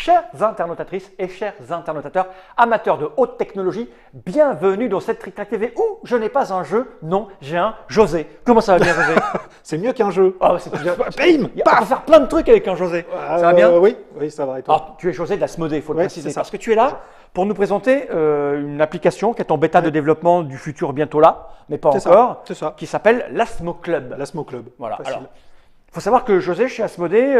Chères internautatrices et chers internautateurs, amateurs de haute technologie, bienvenue dans cette Trick Track TV où je n'ai pas un jeu, non, j'ai un José. Comment ça va bien, José? C'est mieux qu'un jeu. Oh, c'est bien. Bim, On peut faire plein de trucs avec un José. Ça va bien? Oui, ça va. Et toi? Alors, tu es José de l'Asmodée, il faut le Ouais, préciser, c'est ça. parce que tu es là pour nous présenter une application qui est en bêta de développement du futur bientôt là, mais pas C'est encore, ça, c'est ça. qui s'appelle l'Asmo Club. L'Asmo Club. Voilà. Facile. Alors, il faut savoir que José, chez Asmodée,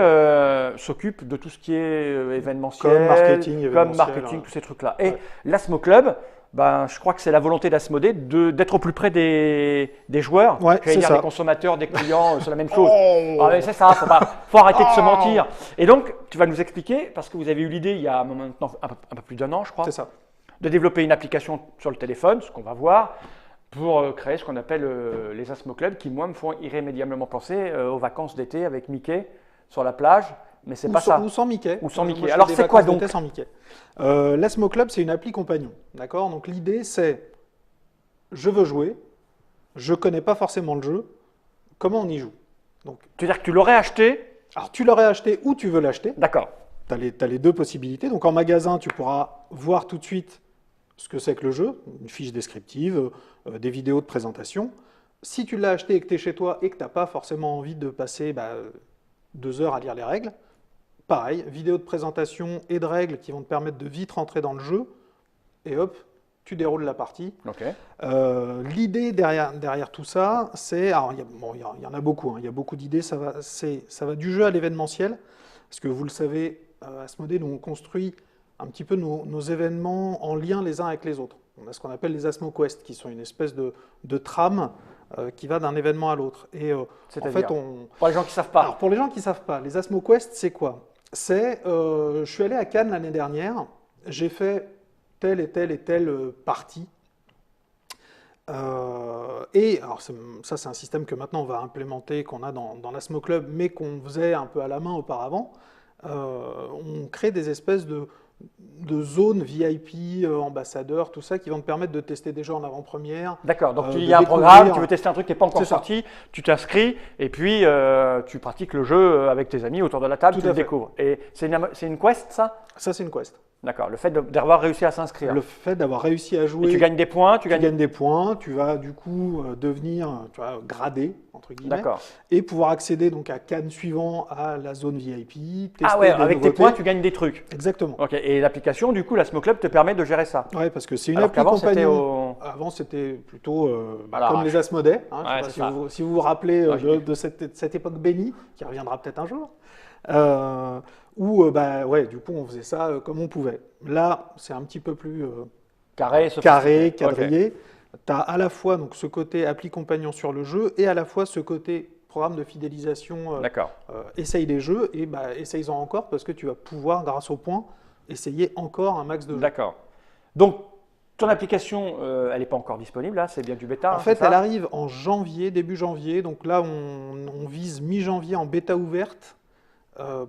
s'occupe de tout ce qui est événementiel, Comme marketing, comme événementiel, marketing, ouais. tous ces trucs-là. Et l'Asmo Club, ben, je crois que c'est la volonté d'Asmodée d'être au plus près des joueurs. Ouais, J'allais c'est dire ça. des consommateurs, des clients, c'est la même chose. Oh. Ah, mais c'est ça, faut arrêter de se mentir. Et donc, tu vas nous expliquer, parce que vous avez eu l'idée il y a maintenant un peu plus d'1 an, je crois, C'est ça. de développer une application sur le téléphone, ce qu'on va voir, pour créer ce qu'on appelle les Asmo Club, qui moi me font irrémédiablement penser aux vacances d'été avec Mickey sur la plage, mais c'est pas ça. Ou sans Mickey. Ou sans Mickey. Moi, je Alors, fais c'est des quoi vacances donc? d'été sans Mickey. L'Asmo Club, c'est une appli compagnon. D'accord. Donc l'idée, c'est je veux jouer, je connais pas forcément le jeu, comment on y joue. Donc, Tu veux dire que tu l'aurais acheté? alors tu l'aurais acheté ou tu veux l'acheter. D'accord. Tu as les deux possibilités. Donc en magasin, tu pourras voir tout de suite ce que c'est que le jeu, une fiche descriptive, des vidéos de présentation. Si tu l'as acheté et que tu es chez toi et que tu n'as pas forcément envie de passer 2 heures à lire les règles, pareil, vidéo de présentation et de règles qui vont te permettre de vite rentrer dans le jeu, et hop, tu déroules la partie. Ok. L'idée derrière tout ça, c'est... Alors, il y en a beaucoup, hein, il y a beaucoup d'idées, ça va du jeu à l'événementiel, parce que vous le savez, à Asmodée, nous on construit un petit peu nos événements en lien les uns avec les autres. On a ce qu'on appelle les Asmo Quest, qui sont une espèce de trame qui va d'un événement à l'autre. Et en fait, pour les gens qui ne savent pas. Alors, pour les gens qui ne savent pas, les Asmo Quest, c'est quoi? C'est, je suis allé à Cannes l'année dernière, j'ai fait telle et telle partie. Et alors ça, c'est un système que maintenant on va implémenter, qu'on a dans l'Asmo Club, mais qu'on faisait un peu à la main auparavant. On crée des espèces de zones VIP, ambassadeurs, tout ça, qui vont te permettre de tester des jeux en avant-première. D'accord, donc il de y a un découvrir- programme, tu veux tester un truc qui n'est pas encore C'est ça. sorti, tu t'inscris et puis tu pratiques le jeu avec tes amis autour de la table, Tout tu à le fait. découvres. Et c'est une quest, ça? Ça, c'est une quest. D'accord, le fait d'avoir réussi à s'inscrire. Le fait d'avoir réussi à Et jouer, tu gagnes des points, tu gagnes des points, tu vas du coup devenir gradé, entre guillemets, D'accord. et pouvoir accéder donc à Cannes suivant à la zone VIP. Tester Ah ouais, des avec tes nouveautés. points, tu gagnes des trucs. Exactement. Ok, et l'application, du coup, l'Asmo Club te permet de gérer ça. Ouais, parce que c'est une Alors appli qu'avant, c'était compagnon. Avant, c'était plutôt À l'arrache. comme les Asmodée. Hein, Ouais, je sais c'est pas ça. si vous vous rappelez Ouais, de cette époque bénie, qui reviendra peut-être un jour. Où, du coup, on faisait ça comme on pouvait. Là, c'est un petit peu plus carré, carré, sophistiqué. quadrillé. Tu as à la fois donc, ce côté appli compagnon sur le jeu et à la fois ce côté programme de fidélisation. D'accord. Essaye des jeux et essaye-en encore parce que tu vas pouvoir, grâce aux points, essayer encore un max de jeux. D'accord. Donc, ton application, elle n'est pas encore disponible, là, c'est bien du bêta. En fait, elle arrive en janvier, début janvier. Donc là, on vise mi-janvier en bêta ouverte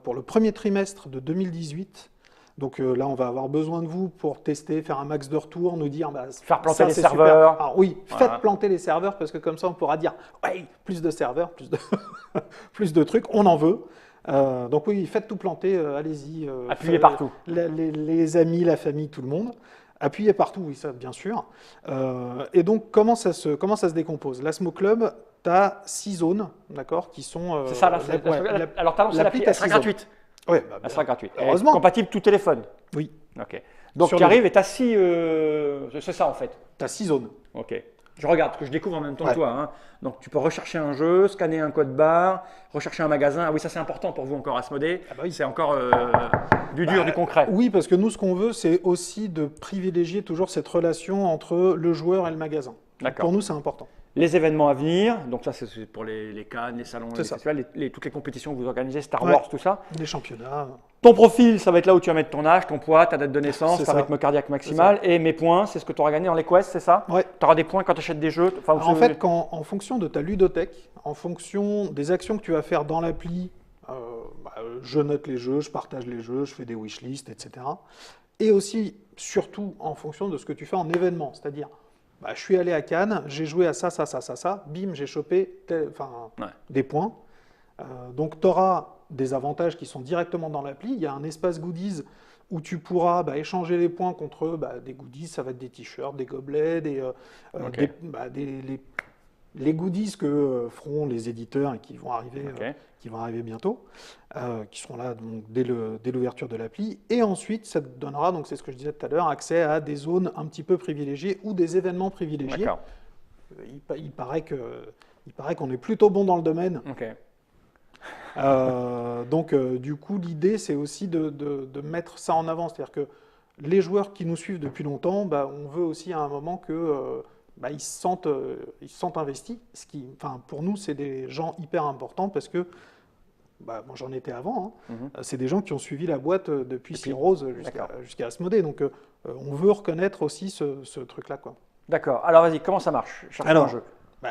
pour le premier trimestre de 2018. Donc là, on va avoir besoin de vous pour tester, faire un max de retour, nous dire faire planter ça, les c'est serveurs. super. Alors oui, Voilà. faites planter les serveurs parce que comme ça, on pourra dire ouais, plus de serveurs, plus de trucs, on en veut. Donc oui, faites tout planter, allez-y. Appuyez partout. Les amis, la famille, tout le monde. Appuyez partout, oui, ça, bien sûr. Et donc, comment ça se décompose? L'Asmo Club, tu as 6 zones, d'accord, qui sont... C'est ça, là. Alors, tu as lancé l'appli, elle sera gratuite. Oui, Elle sera gratuite. Heureusement. Et compatible tout téléphone. Oui, Ok. Donc, Sur tu le- arrives et tu as 6. C'est ça, en fait. tu as 6 zones. Ok. Je regarde, que je découvre en même temps que Ouais. toi. Hein. Donc, tu peux rechercher un jeu, scanner un code barre, rechercher un magasin. Ah oui, ça, c'est important pour vous encore, Asmodée. Ah bah oui. C'est encore du dur, du concret. Oui, parce que nous, ce qu'on veut, c'est aussi de privilégier toujours cette relation entre le joueur et le magasin. D'accord. Pour nous, c'est important. Les événements à venir, donc ça, c'est pour les Cannes, les salons, C'est les ça. festivals, toutes les compétitions que vous organisez, Star Ouais. Wars, tout ça. Les championnats. Ton profil, ça va être là où tu vas mettre ton âge, ton poids, ta date de naissance, C'est ta ça. rythme cardiaque maximal. Et mes points, c'est ce que tu auras gagné dans les quests, c'est ça? Ouais. Tu auras des points quand tu achètes des jeux. Enfin, Alors, en fait, en fonction de ta ludothèque, en fonction des actions que tu vas faire dans l'appli, je note les jeux, je partage les jeux, je fais des wishlists, etc. Et aussi, surtout, en fonction de ce que tu fais en événement. C'est-à-dire, je suis allé à Cannes, j'ai joué à ça, bim, j'ai chopé des points. Donc, tu auras des avantages qui sont directement dans l'appli. Il y a un espace goodies où tu pourras échanger les points contre des goodies, ça va être des t-shirts, des gobelets, Ok. les goodies que feront les éditeurs et Ok. qui vont arriver bientôt, qui seront là donc, dès l'ouverture de l'appli. Et ensuite, ça te donnera, donc c'est ce que je disais tout à l'heure, accès à des zones un petit peu privilégiées ou des événements privilégiés. D'accord. Il paraît qu'on est plutôt bon dans le domaine. Ok. Donc, du coup, l'idée, c'est aussi de mettre ça en avant. C'est-à-dire que les joueurs qui nous suivent depuis longtemps, on veut aussi à un moment que ils se sentent investis. Pour nous, c'est des gens hyper importants parce que, moi j'en étais avant, hein. Mhm. C'est des gens qui ont suivi la boîte depuis Depuis- Cyrose D'accord. jusqu'à Asmodée. Donc, on veut reconnaître aussi ce truc-là, quoi. D'accord. Alors vas-y, comment ça marche? Cherche un Alors, jeu.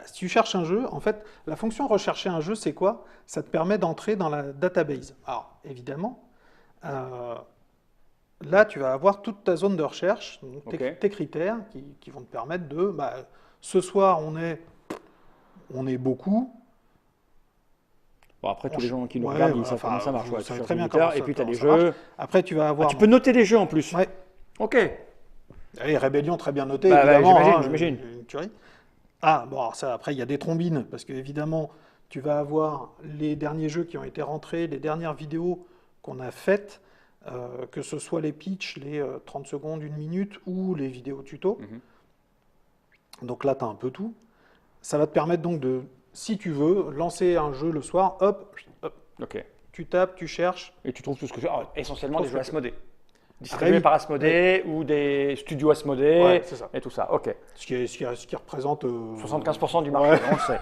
si tu cherches un jeu, en fait, la fonction rechercher un jeu, c'est quoi? Ça te permet d'entrer dans la database. Alors, évidemment, là, tu vas avoir toute ta zone de recherche, donc Ok. tes critères qui vont te permettre de, ce soir, on est beaucoup. Bon, après, tous les gens qui nous Ouais, regardent, ils savent enfin, comment ça marche. vous Ouais, tu savez cherches très bien l'éditeur, comment et ça- puis tu as comment des ça marche. jeux. Après, tu vas Ah, avoir... tu peux noter des jeux en plus. Ouais. Ok. Allez, Rébellion, très bien noté, Bah, évidemment. j'imagine. Une tuerie. Ah, bon, alors ça, après, il y a des trombines, parce que évidemment, tu vas avoir les derniers jeux qui ont été rentrés, les dernières vidéos qu'on a faites, que ce soit les pitchs, les 30 secondes, 1 minute, ou les vidéos tuto. Mhm. Donc là, tu as un peu tout. Ça va te permettre donc de, si tu veux, lancer un jeu le soir, hop, Ok. tu tapes, tu cherches. Et tu trouves tout ce que tu veux. Ah, essentiellement Tout des ce jeux que tu- Asmodée. Distribués oui. par Asmodée ou des studios Asmodée Ouais, c'est ça. et tout ça. Ok. Ce qui représente 75% du marché, ouais. on le sait.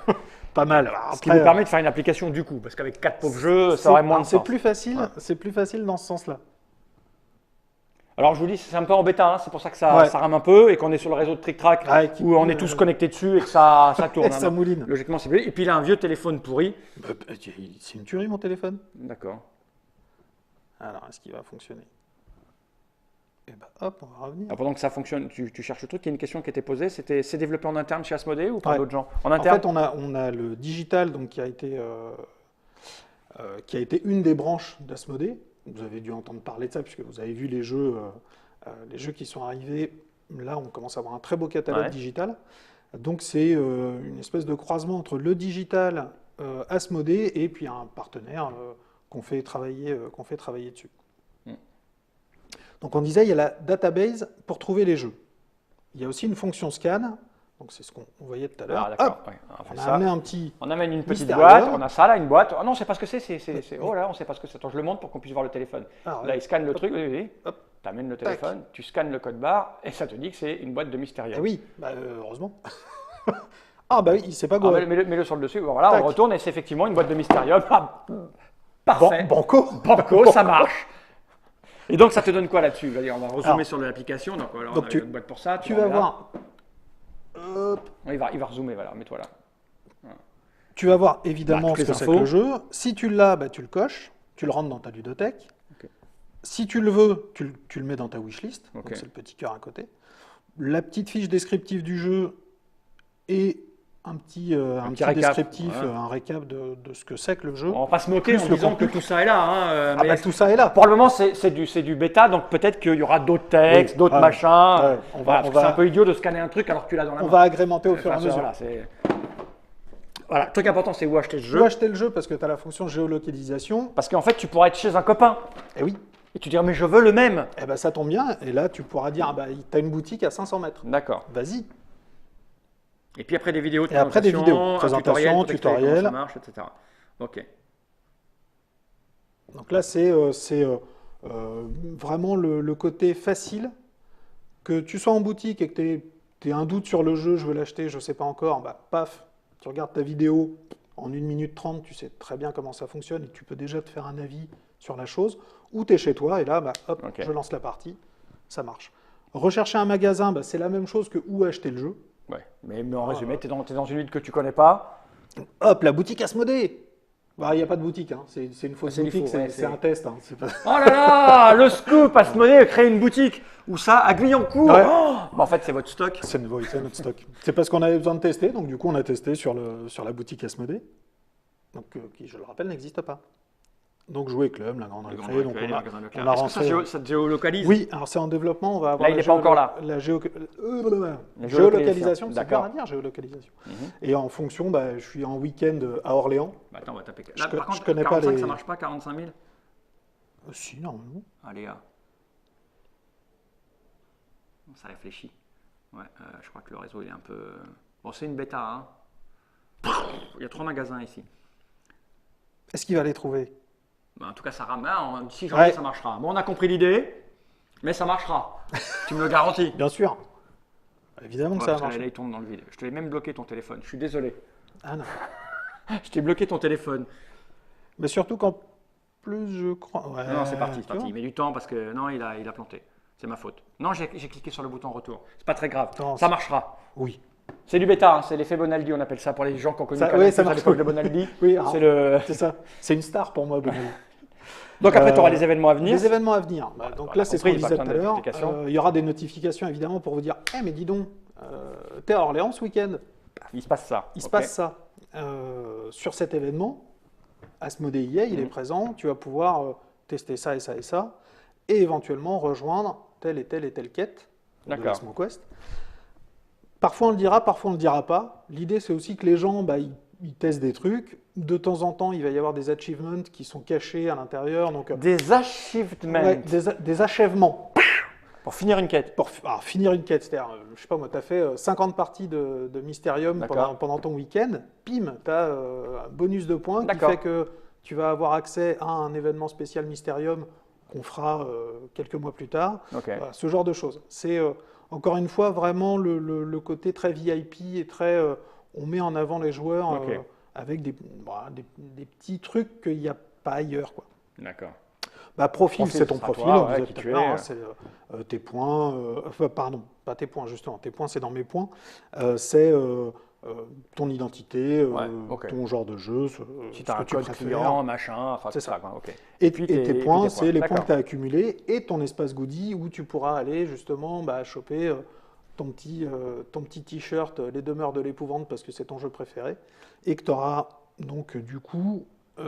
pas mal. Ce qui nous permet de faire une application du coup, parce qu'avec 4 pauvres jeux, ça aurait moins de c'est sens. plus facile, Ouais. c'est plus facile dans ce sens-là. Alors je vous dis, c'est un peu en bêta, hein, c'est pour ça que ça Ouais. rame un peu et qu'on est sur le réseau de Trick Track Ouais, où on est tous connectés dessus et que ça tourne. Et ça mouline. Logiquement, c'est bien. Et puis il a un vieux téléphone pourri. C'est une tuerie mon téléphone. D'accord. Alors, est-ce qu'il va fonctionner? Et hop, on va revenir. Alors, pendant que ça fonctionne, tu cherches le truc. Il y a une question qui était posée. C'est développé en interne chez Asmodée ou par Ouais. d'autres gens? En En interne. fait, on a le digital donc, qui a été une des branches d'Asmodée. Vous avez dû entendre parler de ça puisque vous avez vu les jeux qui sont arrivés. Là, on commence à avoir un très beau catalogue Ouais. digital. Donc, c'est une espèce de croisement entre le digital, Asmodée et puis un partenaire qu'on fait travailler dessus. Donc on disait, il y a la database pour trouver les jeux. Il y a aussi une fonction scan, donc c'est ce qu'on voyait tout à l'heure. Ah, d'accord. Hop, Ouais, on fait on a ça. amené un petit... On amène une petite Mystérium. boîte, on a ça là, une boîte. Oh non, c'est pas ce que c'est. Oh là, on sait pas ce que c'est. Attends, je le montre pour qu'on puisse voir le téléphone. Ah, ouais. Là, il scanne le truc. Oui. Hop. Tu amènes le Tac. téléphone, tu scannes le code barre et ça te dit que c'est une boîte de Mystérium. Eh oui, heureusement. Ah bah oui, il s'est pas Ah, gouré. mets-le sur le dessus. Voilà, Tac. on retourne et c'est effectivement une boîte de Mystérium. Ah, parfait. Banco. Banco, ça marche. Et donc, ça te donne quoi là-dessus? Vas-y, on va rezoomer Alors, sur l'application. Donc, voilà, on donc a tu- une boîte pour ça. Tu vas remets là. voir... Hop. Il va rezoomer, voilà, mets-toi là. Tu vas voir évidemment toutes ce les que c'est que infos. le jeu. Si tu l'as, tu le coches, tu le rentres dans ta ludothèque. Ok. Si tu le veux, tu le mets dans ta wishlist. Ok. Donc c'est le petit cœur à côté. La petite fiche descriptive du jeu et un petit récap, descriptif, voilà. un récap de ce que c'est que le jeu. On va pas se moquer Plus en le disant que contenu. tout ça est là. Hein, Ah mais tout ça est là. pour le moment, c'est du bêta, donc peut-être qu'il y aura d'autres textes, Oui. d'autres Ouais. machins. Ouais. On va- Voilà, parce on que va- c'est un peu idiot de scanner un truc alors que tu l'as dans la main. On va agrémenter au fur et à Enfin, mesure. Voilà, le truc important, c'est où acheter ce Tu jeu. peux acheter le jeu parce que tu as la fonction géolocalisation. Parce qu'en fait, tu pourras être chez un copain Et oui, et tu diras, mais je veux le même. eh ben, ça tombe bien. Et là, tu pourras dire, tu as une boutique à 500 mètres. D'accord. Vas-y. Et puis après des vidéos de Et après des présentation, vidéos, un présentation, pour t'expliquer tutoriel. comment ça marche, etc. Ok. Donc là, c'est vraiment le côté facile. Que tu sois en boutique et que tu aies un doute sur le jeu, je veux l'acheter, je ne sais pas encore, paf, tu regardes ta vidéo en 1 minute 30, tu sais très bien comment ça fonctionne et tu peux déjà te faire un avis sur la chose. Ou tu es chez toi et là, hop, Ok. je lance la partie, ça marche. Rechercher un magasin, c'est la même chose que où acheter le jeu. Ouais. Mais en résumé, tu es dans une ville que tu connais pas. Hop, la boutique Asmodée. Il n'y a pas de boutique, hein. C'est une fausse C'est boutique, faux, ouais, c'est un test. Hein. C'est pas- Oh là là, le scoop, Asmodée créer une boutique. Où ça? À Guyancourt. Ouais. Oh en fait, c'est votre stock. C'est notre stock. C'est parce qu'on avait besoin de tester, donc du coup on a testé sur la boutique Asmodée, donc qui, je le rappelle, n'existe pas. Donc jouer club, la grande Le Grand récré. Donc Recueil, les magasins Leclerc. on a Est-ce que ça, rentré- ça te géolocalise? Oui, alors c'est en développement, on va avoir Là, il n'est pas encore là. la La géolocalisation, c'est D'accord. dur à dire, géolocalisation. Mhm. Et en fonction, je suis en week-end à Orléans. Bah, attends, on va taper. Je Là, co- par je contre, connais pas 45, les- ça marche pas, 45 000? Si, normalement. Allez, ça réfléchit. Ouais, je crois que le réseau il est un peu. Bon, c'est une bêta. Hein. Il y a 3 magasins ici. Est-ce qu'il va les trouver? Bah, en tout cas, ça rame. Hein, d'ici janvier, Ouais. ça marchera. Bon, on a compris l'idée, mais ça marchera. Tu me le garantis. Bien sûr. Évidemment que Ouais, ça parce va que là, marcher. il tombe dans le vide. Je te l'ai même bloqué ton téléphone. Je suis désolé. Ah non. Je t'ai bloqué ton téléphone. Mais surtout qu'en plus, je crois. Ouais, Non, c'est parti, c'est tu parti. vois. Il met du temps parce que non, il a planté. C'est ma faute. Non, j'ai cliqué sur le bouton retour. C'est pas très grave. Non, Ça c'est- marchera. Oui. C'est du bêta, hein, c'est l'effet Bonaldi, on appelle ça pour les gens qui ont connu Ça- Canal+, ouais, ça à marche. l'époque de Bonaldi. Oui, alors, C'est le... c'est ça. C'est une star pour moi, Bonaldi. Donc après, tu auras Euh, les événements à venir. Des événements à venir. Donc on là, a c'est ce qu'on compris, pas disait tout besoin à de l'heure. notifications. Il y aura des notifications évidemment pour vous dire mais dis donc, t'es à Orléans ce week-end. Il se passe ça. Il se Ok. passe ça. Sur cet événement, Asmodee EA, il est présent. Tu vas pouvoir tester ça et ça et ça. Et éventuellement rejoindre telle et telle et telle quête de D'accord. l'Asmo Quest. Parfois on le dira, parfois on le dira pas. L'idée c'est aussi que les gens ils testent des trucs. De temps en temps, il va y avoir des achievements qui sont cachés à l'intérieur. Donc, Des achievements ouais, des achèvements. pour finir une quête. Pour finir une quête, c'est-à-dire, je sais pas moi, tu as fait 50 parties de Mysterium D'accord. pendant ton week-end, pim, tu as un bonus de points qui D'accord. fait que tu vas avoir accès à un événement spécial Mysterium qu'on fera quelques mois plus tard. Ok. Voilà, ce genre de choses. C'est encore une fois vraiment le côté très VIP et très. On met en avant les joueurs Ok. avec des petits trucs qu'il n'y a pas ailleurs, quoi. D'accord. Profil, Profil, c'est ton ce sera profil, toi, on ouais, disait qui tout à tu l'heure, es. hein, c'est tes points, pardon, pas tes points justement, tes points c'est dans mes points, c'est ton identité, Ouais, ok. ton genre de jeu, Si ce tu as que un tu code préfères. client, machin, enfin C'est tout ça. ça. Quoi. Ok. Et, puis tes tes points, c'est les points D'accord. que tu as accumulés et ton espace goodie où tu pourras aller justement choper ton petit t-shirt Les Demeures de l'Épouvante parce que c'est ton jeu préféré et que tu auras donc du coup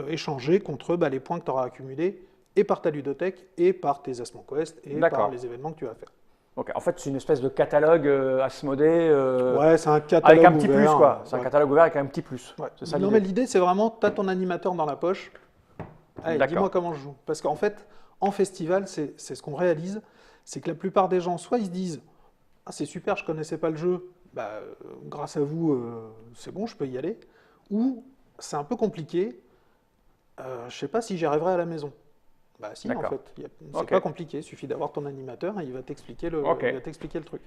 échangé contre les points que tu auras accumulés et par ta ludothèque et par tes Asmo Quest et D'accord. par les événements que tu vas faire. Ok. En fait, c'est une espèce de catalogue Asmodée Ouais, c'est un catalogue avec un petit ouvert, plus, quoi. C'est un ouais. catalogue ouvert avec un petit plus. Ouais. C'est ça Non, l'idée. mais l'idée, c'est vraiment, tu as ton animateur dans la poche. Allez, D'accord. dis-moi comment je joue. Parce qu'en fait, en festival, c'est ce qu'on réalise, c'est que la plupart des gens, soit ils se disent « Ah, c'est super, je connaissais pas le jeu, grâce à vous, c'est bon, je peux y aller. » Ou « C'est un peu compliqué, je sais pas si j'y arriverai à la maison. » Bah si, en D'accord. fait, c'est Ok. pas compliqué, il suffit d'avoir ton animateur et il va t'expliquer Ok. le truc.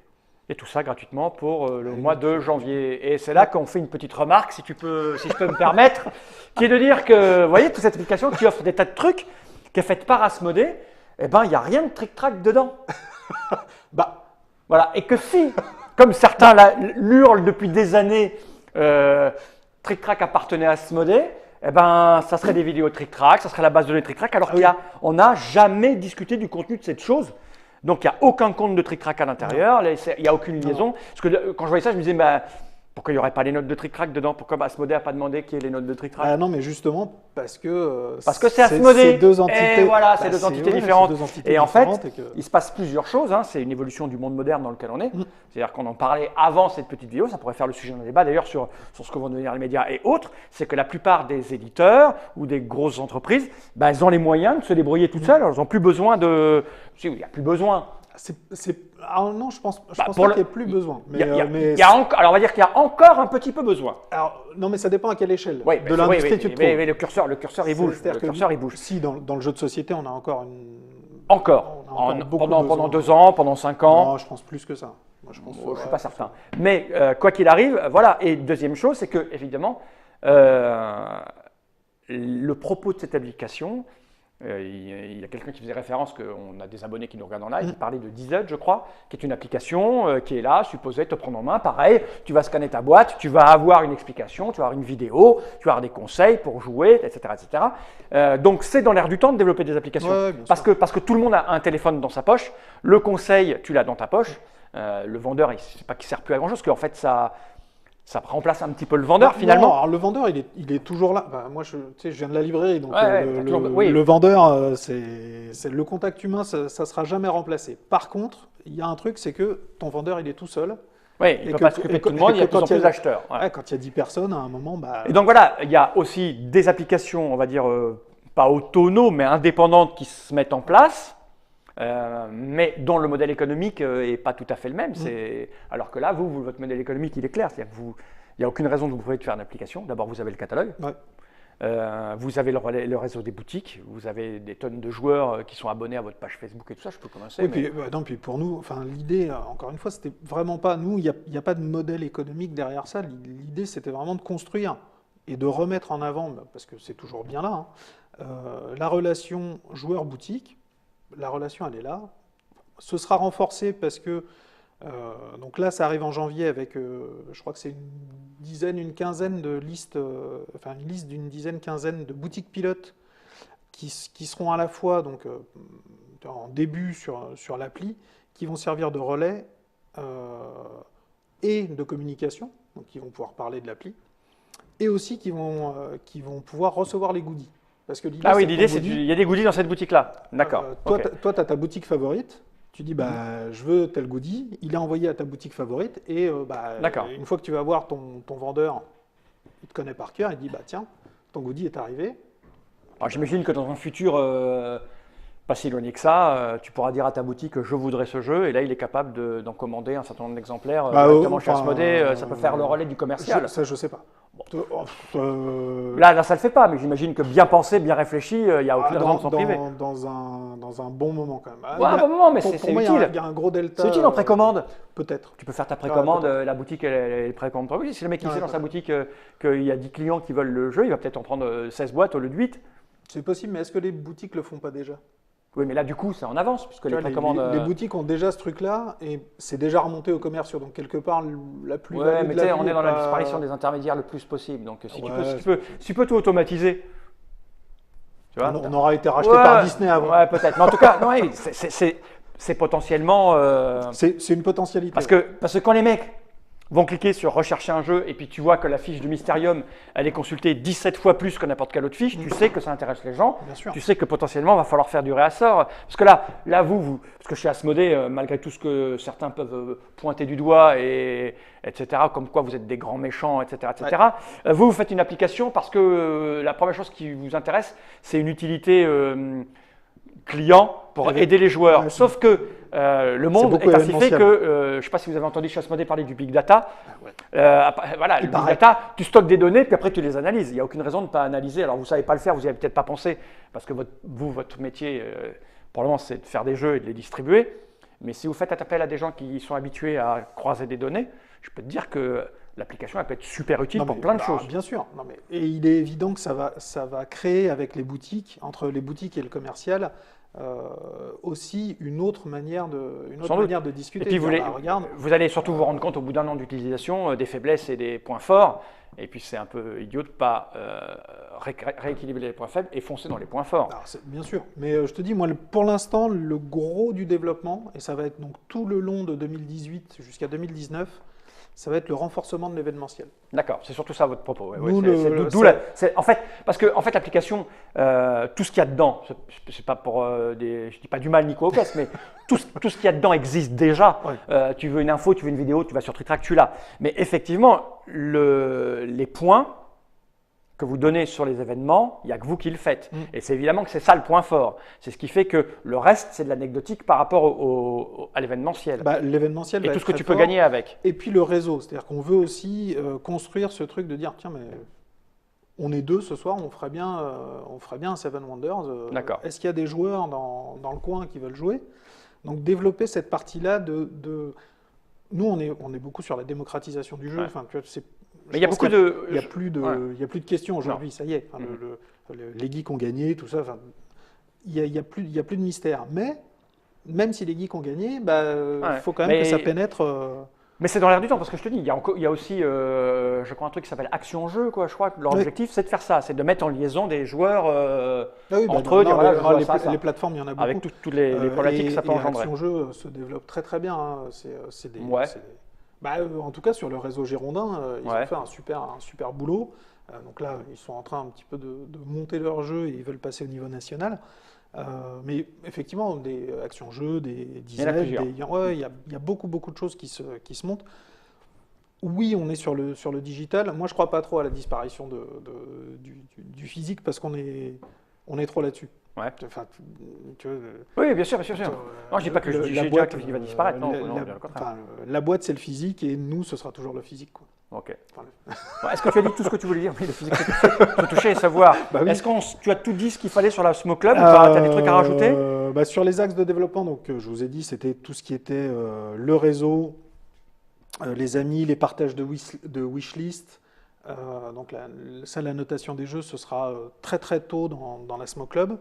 Et tout ça gratuitement pour le mois de janvier. Et c'est là qu'on fait une petite remarque, si je peux me permettre, qui est de dire que, vous voyez, toute cette application qui offre des tas de trucs, qui est faite par Asmodée, il n'y a rien de trick-track dedans. Voilà. Et que si, comme certains l'hurlent depuis des années, trick-track appartenait à Asmodée, ça serait des vidéos trick-track, ça serait la base de données trick-track, alors qu'on n'a jamais discuté du contenu de cette chose. Donc, il n'y a aucun compte de trick-track à l'intérieur, il n'y a aucune liaison. Parce que quand je voyais ça, je me disais, pourquoi il n'y aurait pas les notes de trick-track dedans? Pourquoi Asmodée n'a pas demandé qu'il y ait les notes de trick-track? Ah non, mais justement, parce que c'est Asmodée. c'est deux entités. Et voilà, c'est deux entités différentes. Et en fait, et que- il se passe plusieurs choses. Hein. C'est une évolution du monde moderne dans lequel on est. C'est-à-dire qu'on en parlait avant cette petite vidéo. Ça pourrait faire le sujet d'un débat d'ailleurs sur ce que vont devenir les médias et autres. C'est que la plupart des éditeurs ou des grosses entreprises, elles ont les moyens de se débrouiller toutes seules. Elles n'ont plus besoin de. Si, il n'y a plus besoin. non, je pense pas pour qu'il le- n'y ait plus besoin. Il y a alors, on va dire qu'il y a encore un petit peu besoin. Alors, non, mais ça dépend à quelle échelle. Oui, de l'industrie, tu te trouves. mais le curseur, il bouge. C'est-à-dire Le que curseur, il bouge. Si, dans le jeu de société, on a encore une. Encore. On a encore beaucoup Pendant besoin. 2 ans, pendant 5 ans. Non, je pense plus que ça. Moi, je pense, Je ne suis pas certain. Mais quoi qu'il arrive, voilà. Et deuxième chose, c'est que, évidemment, le propos de cette application, il y a quelqu'un qui faisait référence, qu'on a des abonnés qui nous regardent en live, qui parlait de Dized, je crois, qui est une application qui est là, supposée te prendre en main. Pareil, tu vas scanner ta boîte, tu vas avoir une explication, tu vas avoir une vidéo, tu vas avoir des conseils pour jouer, etc. etc. Donc, c'est dans l'air du temps de développer des applications. Ouais, bien parce sûr. que tout le monde a un téléphone dans sa poche. Le conseil, tu l'as dans ta poche. Le vendeur, c'est pas qu'il ne sert plus à grand-chose, parce qu'en fait, Ça remplace un petit peu le vendeur, finalement. Non, alors le vendeur, il est toujours là. Bah, moi, tu sais, je viens de la librairie, donc oui. le vendeur, c'est le contact humain, ça ne sera jamais remplacé. Par contre, il y a un truc, c'est que ton vendeur, il est tout seul. Oui, il ne peut pas s'occuper de tout le monde, il y a de plus en plus d'acheteurs. Ouais, quand il y a 10 personnes, à un moment… Bah, et donc voilà, il y a aussi des applications, on va dire, pas autonomes, mais indépendantes qui se mettent en place, mais dont le modèle économique n'est pas tout à fait le même. Alors que là, votre modèle économique, il est clair. C'est-à-dire que il n'y a aucune raison de vous pouvez faire une application. D'abord, vous avez le catalogue. Ouais. Vous avez le réseau des boutiques, vous avez des tonnes de joueurs qui sont abonnés à votre page Facebook et tout ça, je peux commencer. Oui, puis pour nous, l'idée, encore une fois, c'était vraiment pas, nous, il n'y a pas de modèle économique derrière ça. L'idée, c'était vraiment de construire et de remettre en avant, parce que c'est toujours bien là, la relation joueur-boutique. La relation, elle est là. Ce sera renforcé parce que donc là, ça arrive en janvier avec, je crois que c'est une quinzaine de listes, une liste d'une quinzaine de boutiques pilotes qui seront à la fois donc, en début sur l'appli, qui vont servir de relais et de communication, donc qui vont pouvoir parler de l'appli, et aussi qui vont pouvoir recevoir les goodies. Parce que l'idée, c'est qu'il y a des goodies dans cette boutique-là. D'accord. Toi, tu as ta boutique favorite. Tu dis, je veux tel goodie, il est envoyé à ta boutique favorite, et une fois que tu vas voir ton vendeur, il te connaît par cœur, il dit, tiens, ton goodie est arrivé. Alors j'imagine que dans un futur pas si éloigné que ça, tu pourras dire à ta boutique, je voudrais ce jeu, et là il est capable d'en commander un certain nombre d'exemplaires directement chez Asmodée, ça peut faire le relais du commercial. Ça, je sais pas. Là, ça le fait pas, mais j'imagine que bien pensé, bien réfléchi, il n'y a aucune raison de s'en priver. Dans un bon moment quand même. Un bon moment, mais c'est utile. Il y a un gros delta. C'est utile en précommande. Peut-être. Tu peux faire ta précommande, la boutique elle est précommande. Oui, si le mec sait dans sa boutique qu'il y a 10 clients qui veulent le jeu, il va peut-être en prendre 16 boîtes au lieu de 8. C'est possible, mais est-ce que les boutiques le font pas déjà ? Oui, mais là, du coup, c'est en avance, puisque les précommandes… Les boutiques ont déjà ce truc-là, et c'est déjà remonté aux commerciaux. Donc, quelque part, la plus-value Ouais, mais tu sais, on est dans la disparition des intermédiaires le plus possible. Donc, si tu peux tout automatiser… Tu vois, on aura été racheté par Disney avant. Ouais, peut-être. Mais en tout cas, c'est potentiellement… C'est une potentialité. Parce que quand les mecs vont cliquer sur rechercher un jeu et puis tu vois que la fiche du Mysterium, elle est consultée 17 fois plus que n'importe quelle autre fiche, tu sais que ça intéresse les gens, tu sais que potentiellement il va falloir faire du réassort. Parce que là parce que chez Asmodée, malgré tout ce que certains peuvent pointer du doigt, etc., comme quoi vous êtes des grands méchants, etc., vous faites une application parce que la première chose qui vous intéresse, c'est une utilité client pour aider les joueurs. Sauf que le monde est ainsi fait que, je ne sais pas si vous avez entendu chez Asmodée parler du big data. Le big data, tu stockes des données, puis après tu les analyses. Il n'y a aucune raison de ne pas analyser. Alors vous ne savez pas le faire, vous n'y avez peut-être pas pensé, parce que votre métier, pour le moment, c'est de faire des jeux et de les distribuer. Mais si vous faites appel à des gens qui sont habitués à croiser des données, je peux te dire que l'application elle peut être super utile pour plein de choses. Bien sûr. Et il est évident que ça va créer avec les boutiques, entre les boutiques et le commercial, aussi une autre manière de discuter. Et puis vous allez surtout vous rendre compte au bout d'un an d'utilisation des faiblesses et des points forts. Et puis c'est un peu idiot de ne pas rééquilibrer les points faibles et foncer dans les points forts. Alors, bien sûr. Mais je te dis, moi, pour l'instant, le gros du développement, et ça va être donc tout le long de 2018 jusqu'à 2019, ça va être le renforcement de l'événementiel. D'accord, c'est surtout ça votre propos. Parce que l'application, tout ce qu'il y a dedans, c'est pas pour je dis pas du mal Nico Caisse, mais tout ce qu'il y a dedans existe déjà. Ouais. Tu veux une info, tu veux une vidéo, tu vas sur TrickTrack, tu l'as. Mais effectivement, les points que vous donnez sur les événements, il n'y a que vous qui le faites. Et c'est évidemment que c'est ça le point fort. C'est ce qui fait que le reste, c'est de l'anecdotique par rapport à l'événementiel. L'événementiel et tout ce que tu peux gagner avec. Et puis le réseau, c'est-à-dire qu'on veut aussi construire ce truc de dire, tiens, mais on est deux ce soir, on ferait bien un Seven Wonders. D'accord. Est-ce qu'il y a des joueurs dans le coin qui veulent jouer ? Donc développer cette partie-là Nous, on est beaucoup sur la démocratisation du jeu. Ouais. Enfin, mais il y a beaucoup de… Il n'y a plus de questions aujourd'hui, ça y est. Enfin, les geeks ont gagné, tout ça. Enfin, il n'y a plus de mystère. Mais, même si les geeks ont gagné, il faut quand même que ça pénètre… Mais c'est dans l'air du temps, parce que je te dis, il y a aussi, je crois, un truc qui s'appelle Action Jeu, quoi. Je crois que leur objectif, c'est de faire ça, c'est de mettre en liaison des joueurs entre eux. Les plateformes, il y en a beaucoup. Avec toutes les problématiques que ça peut engendrer. Action Jeu se développe très très bien. En tout cas, sur le réseau girondin, ils Ouais. ont fait un super boulot. Donc là, ils sont en train un petit peu de monter leur jeu et ils veulent passer au niveau national. Mais effectivement, des actions-jeux, des Il y en a dizaines, plusieurs. ouais, il y a beaucoup, beaucoup de choses qui se montent. Oui, on est sur le digital. Moi, je crois pas trop à la disparition du physique parce on est trop là-dessus. Ouais. Enfin, tu vois, Oui, bien sûr, bien sûr. Bien sûr. Non, je dis pas que la j'ai boîte, déjà qui va disparaître. Non, non, la, bien au contraire. enfin, la boîte, c'est le physique et nous, ce sera toujours le physique, quoi. Ok. Enfin, Bon, est-ce que tu as dit tout ce que tu voulais dire? Oui, le physique, se toucher et savoir. Bah oui. Est-ce que tu as tout dit ce qu'il fallait sur la Smoke Club ou tu as des trucs à rajouter? Sur les axes de développement, donc, je vous ai dit, c'était tout ce qui était le réseau, les amis, les partages de wishlist. Donc la notation des jeux, ce sera très très tôt dans la Smoke Club.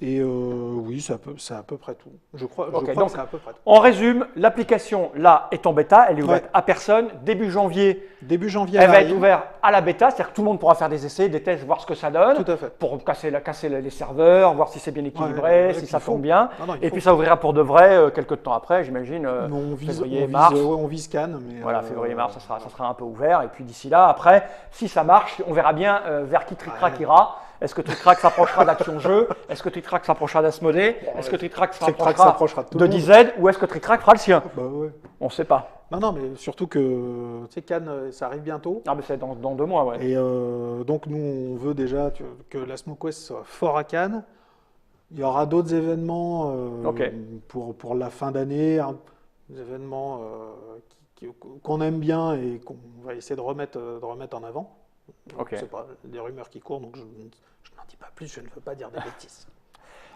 Oui, c'est à peu près tout. Je crois Ok, que donc, c'est à peu près tout. on résume, l'application là est en bêta, elle est ouverte Ouais. à personne. Début janvier, Début janvier, elle va arrive. être ouverte à la bêta, c'est-à-dire que tout le monde pourra faire des essais, des tests, voir ce que ça donne, Tout à fait. pour casser les serveurs, voir si c'est bien équilibré, Ouais, si qu'il ça faut. tourne bien. Non, il Et faut. puis ça ouvrira pour de vrai quelques temps après, j'imagine, Mais février, mars. on vise Cannes. Mais, Voilà, février-mars, ça sera un peu ouvert. Et puis d'ici là, après, si ça marche, on verra bien vers qui Trick-Track ira. Est-ce que Trick-Track s'approchera d'Action-Jeu? Est-ce que Trick-Track s'approchera d'Asmodée? Est-ce que Trick-Track Trick-Track s'approchera s'approchera de tout de le monde. DZ? Ou est-ce que Trick-Track fera le sien? Bah ouais. On ne sait pas. Non, mais surtout que tu sais, Cannes, ça arrive bientôt. Ah, mais c'est dans 2 mois, ouais. Et donc, nous, on veut déjà que la Smoke West soit fort à Cannes. Il y aura d'autres événements Ok. pour la fin d'année, hein, des événements qu'on aime bien et qu'on va essayer de remettre en avant. Ok. C'est pas des rumeurs qui courent, donc je n'en dis pas plus, je ne veux pas dire des bêtises.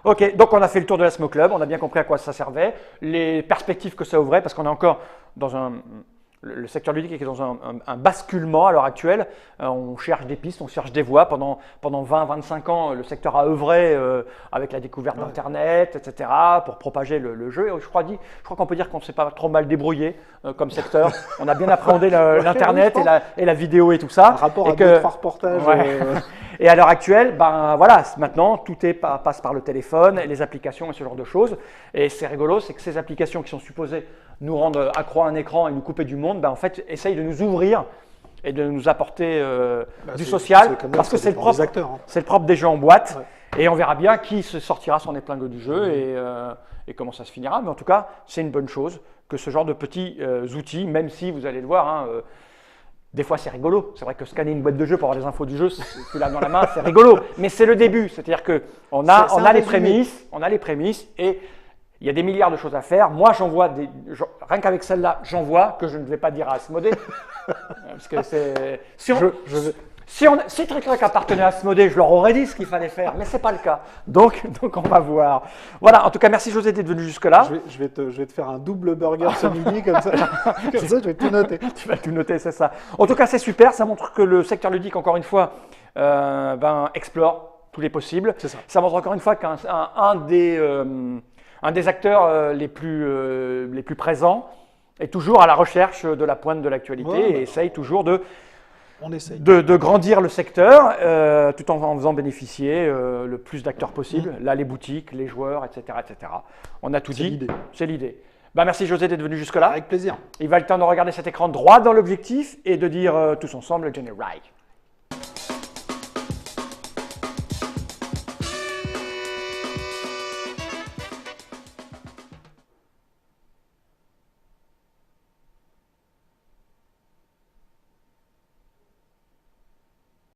Ok, donc on a fait le tour de la Smoke Club, on a bien compris à quoi ça servait, les perspectives que ça ouvrait, parce qu'on est encore dans le secteur ludique est dans un basculement à l'heure actuelle. On cherche des pistes, on cherche des voies. Pendant 20-25 ans, le secteur a œuvré avec la découverte d'Internet, etc., pour propager le jeu. Et je crois qu'on peut dire qu'on ne s'est pas trop mal débrouillé comme secteur. On a bien appréhendé l'Internet oui, et la vidéo et tout ça. Par rapport et à deux, trois reportages. Ouais. Et à l'heure actuelle, ben voilà, maintenant tout passe par le téléphone, les applications et ce genre de choses. Et c'est rigolo, c'est que ces applications qui sont supposées nous rendre accro à un écran et nous couper du monde, ben en fait, essayent de nous ouvrir et de nous apporter du social, parce que c'est le propre, c'est le propre des jeux en boîte. Ouais. Et on verra bien qui se sortira son épingle du jeu et comment ça se finira. Mais en tout cas, c'est une bonne chose que ce genre de petits outils, même si vous allez le voir. Hein, des fois, c'est rigolo. C'est vrai que scanner une boîte de jeu pour avoir des infos du jeu, tu l'as dans la main, c'est rigolo. Mais c'est le début. C'est-à-dire qu'on a les prémices et il y a des milliards de choses à faire. Moi, rien qu'avec celle-là, j'en vois que je ne vais pas dire à Asmodée. Parce que c'est. Si Trick-Track appartenait à Asmodée, je leur aurais dit ce qu'il fallait faire, mais ce n'est pas le cas. Donc, on va voir. Voilà, en tout cas, merci José d'être venu jusque-là. Je vais te faire un double burger ce midi, comme ça, je vais tout noter. Tu vas tout noter, c'est ça. En tout cas, c'est super, ça montre que le secteur ludique, encore une fois, explore tous les possibles. C'est ça. Ça montre encore une fois qu'un des acteurs les plus présents est toujours à la recherche de la pointe de l'actualité et essaye toujours de grandir le secteur tout en faisant bénéficier le plus d'acteurs possible. Là, les boutiques, les joueurs, etc. etc. On a tout dit. C'est l'idée. Merci José d'être venu jusque-là. Avec plaisir. Il va le temps de regarder cet écran droit dans l'objectif et de dire tous ensemble Johnny Ride.